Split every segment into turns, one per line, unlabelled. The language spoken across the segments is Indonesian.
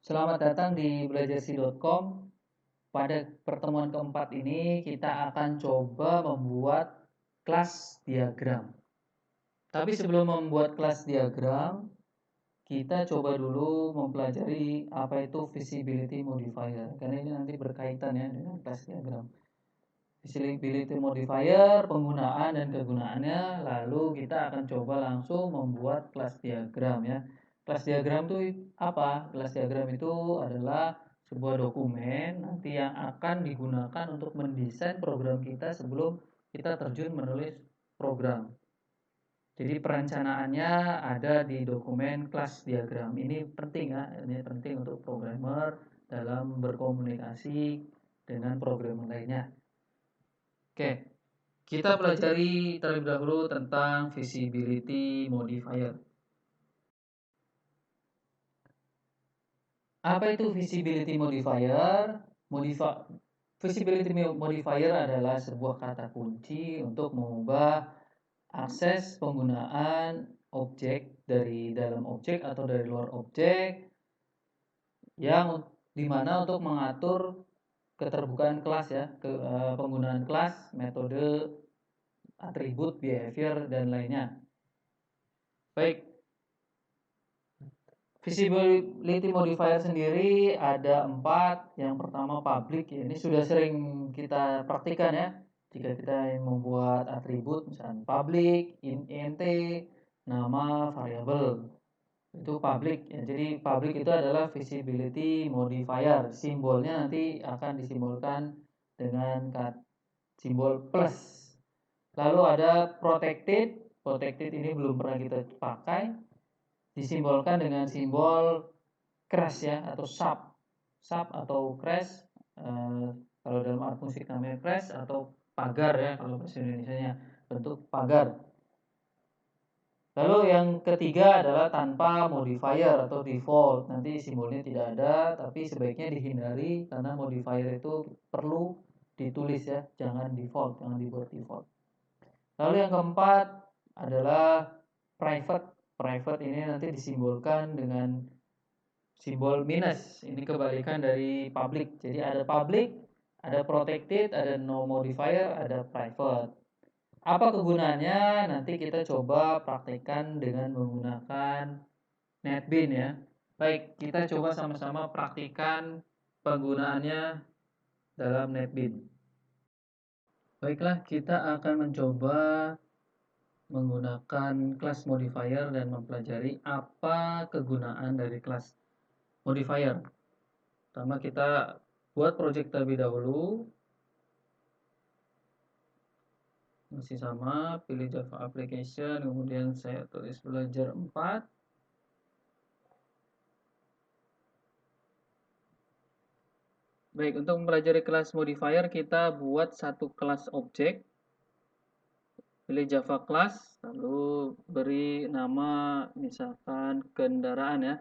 Selamat datang di belajarsi.com. Pada pertemuan keempat ini kita akan coba membuat kelas diagram. Tapi sebelum membuat kelas diagram, kita coba dulu mempelajari apa itu visibility modifier. Karena ini nanti berkaitan ya dengan kelas diagram. Visibility modifier, penggunaan dan kegunaannya. Lalu kita akan coba langsung membuat kelas diagram ya. Kelas diagram itu apa? Kelas diagram itu adalah sebuah dokumen nanti yang akan digunakan untuk mendesain program kita sebelum kita terjun menulis program. Jadi perencanaannya ada di dokumen kelas diagram. Ini penting ya, ini penting untuk programmer dalam berkomunikasi dengan programmer lainnya. Oke, kita pelajari terlebih dahulu tentang visibility modifier. Apa itu visibility modifier? Visibility modifier adalah sebuah kata kunci untuk mengubah akses penggunaan objek dari dalam objek atau dari luar objek yang dimana untuk mengatur keterbukaan kelas ya, penggunaan kelas, metode, atribut, behavior, dan lainnya. Baik, visibility modifier sendiri ada 4. Yang pertama public, ya, ini sudah sering kita praktikan ya. Jika kita membuat atribut misalnya public, int, nama, variabel, itu public ya. Jadi public itu adalah visibility modifier. Simbolnya nanti akan disimbolkan dengan simbol plus. Lalu ada protected. Protected ini belum pernah kita pakai, disimbolkan dengan simbol crash ya, atau sub atau crash, kalau dalam art musik namanya crash, atau pagar ya kalau bahasa Indonesianya, bentuk pagar. Lalu yang ketiga adalah tanpa modifier atau default. Nanti simbolnya tidak ada, tapi sebaiknya dihindari karena modifier itu perlu ditulis ya, jangan default, jangan dibuat default. Lalu yang keempat adalah private. Private ini nanti disimbolkan dengan simbol minus. Ini kebalikan dari public. Jadi ada public, ada protected, ada no modifier, ada private. Apa kegunaannya? Nanti kita coba praktekkan dengan menggunakan NetBeans ya. Baik, kita coba sama-sama praktikkan penggunaannya dalam NetBeans. Baiklah, kita akan mencoba menggunakan class modifier dan mempelajari apa kegunaan dari class modifier. Pertama kita buat project terlebih dahulu. Masih sama, pilih Java Application, kemudian saya tulis belajar 4. Baik, untuk mempelajari kelas modifier kita buat satu kelas objek. Pilih Java class, lalu beri nama misalkan kendaraan ya.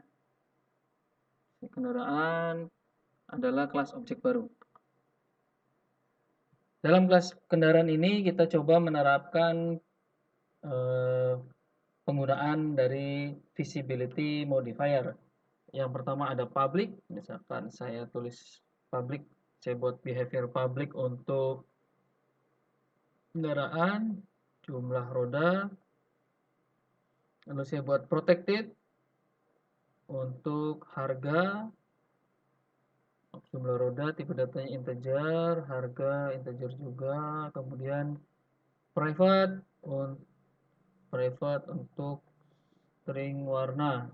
Kendaraan adalah kelas objek baru. Dalam kelas kendaraan ini kita coba menerapkan penggunaan dari visibility modifier. Yang pertama ada public, misalkan saya tulis public, saya buat behavior public untuk kendaraan, jumlah roda. Lalu saya buat protected untuk harga, jumlah roda, tipe datanya integer, harga integer juga. Kemudian private untuk string warna.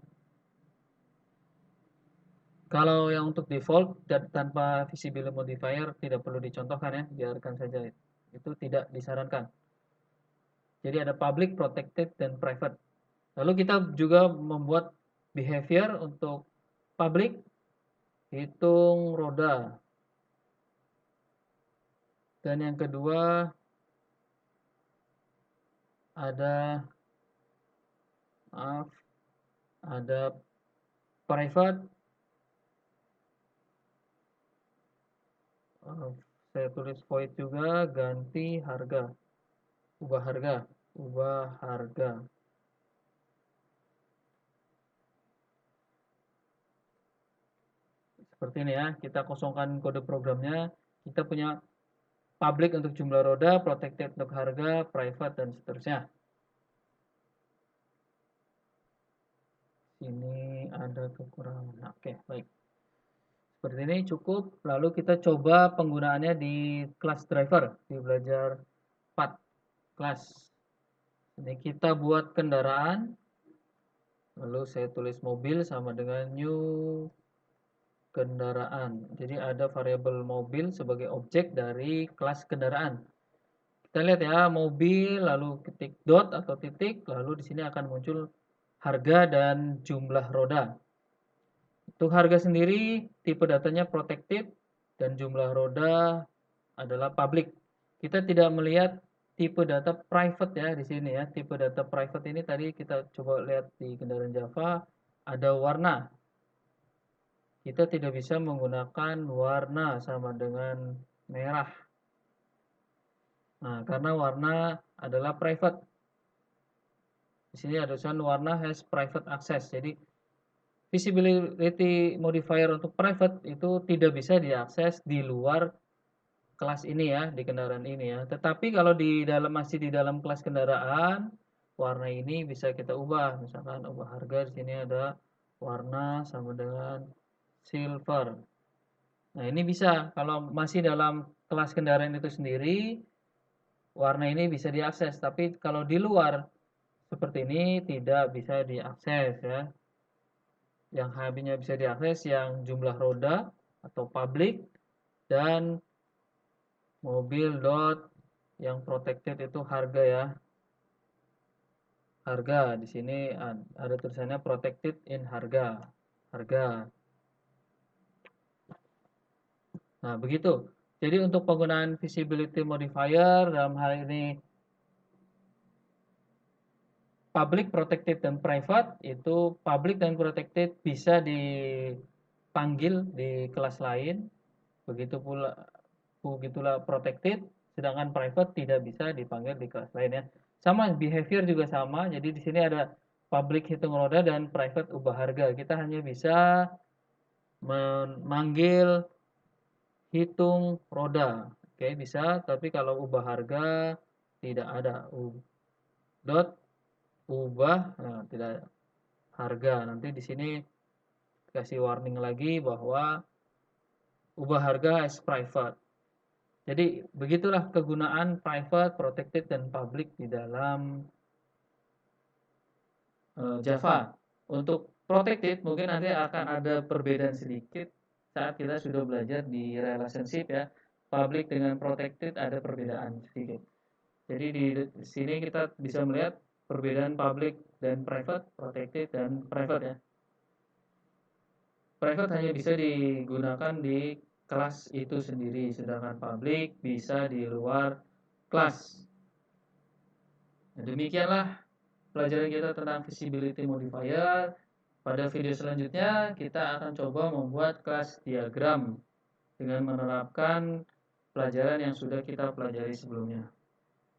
Kalau yang untuk default dan tanpa visibility modifier tidak perlu dicontohkan ya, biarkan saja, itu tidak disarankan. Jadi ada public, protected, dan private. Lalu kita juga membuat behavior untuk public, hitung roda. Dan yang kedua ada private, saya tulis void juga, ganti harga, ubah harga. seperti ini ya. Kita kosongkan kode programnya. Kita punya public untuk jumlah roda, protected untuk harga, private, dan seterusnya. Ini ada kekurangan. Oke, baik. Seperti ini cukup. Lalu kita coba penggunaannya di kelas driver, di belajar 4 kelas. Ini kita buat kendaraan. Lalu saya tulis mobil sama dengan new kendaraan. Jadi ada variabel mobil sebagai objek dari kelas kendaraan. Kita lihat ya, mobil lalu ketik dot atau titik, lalu di sini akan muncul harga dan jumlah roda. Untuk harga sendiri, tipe datanya protected dan jumlah roda adalah public. Kita tidak melihat tipe data private ya di sini ya. Tipe data private ini tadi kita coba lihat di kendaraan Java ada warna. Kita tidak bisa menggunakan warna sama dengan merah. Nah, karena warna adalah private. Di sini ada tulisan warna has private access. Jadi visibility modifier untuk private itu tidak bisa diakses di luar kelas ini ya, di kendaraan ini ya. Tetapi kalau masih di dalam kelas kendaraan, warna ini bisa kita ubah. Misalkan ubah harga, di sini ada warna sama dengan silver. Nah, ini bisa kalau masih dalam kelas kendaraan itu sendiri, warna ini bisa diakses. Tapi kalau di luar seperti ini tidak bisa diakses ya. Yang hanya bisa diakses yang jumlah roda atau public dan mobil dot yang protected itu harga ya. Harga di sini ada tulisannya protected in harga. Harga. Nah, begitu. Jadi untuk penggunaan visibility modifier dalam hal ini public, protected, dan private, itu public dan protected bisa dipanggil di kelas lain. Begitulah protected, sedangkan private tidak bisa dipanggil di kelas lain ya. Sama behavior juga sama. Jadi di sini ada public hitung roda dan private ubah harga. Kita hanya bisa memanggil hitung roda. Oke, bisa, tapi kalau ubah harga tidak ada. Dot ubah, nah, tidak harga. Nanti di sini kasih warning lagi bahwa ubah harga as private. Jadi begitulah kegunaan private, protected, dan public di dalam Java. Untuk protected mungkin nanti akan ada perbedaan sedikit saat kita sudah belajar di relationship ya. Public dengan protected ada perbedaan sedikit. Jadi di sini kita bisa melihat perbedaan public dan private, protected dan private ya. Private hanya bisa digunakan di kelas itu sendiri, sedangkan public bisa di luar kelas. Nah, demikianlah pelajaran kita tentang visibility modifier. Pada video selanjutnya kita akan coba membuat kelas diagram dengan menerapkan pelajaran yang sudah kita pelajari sebelumnya.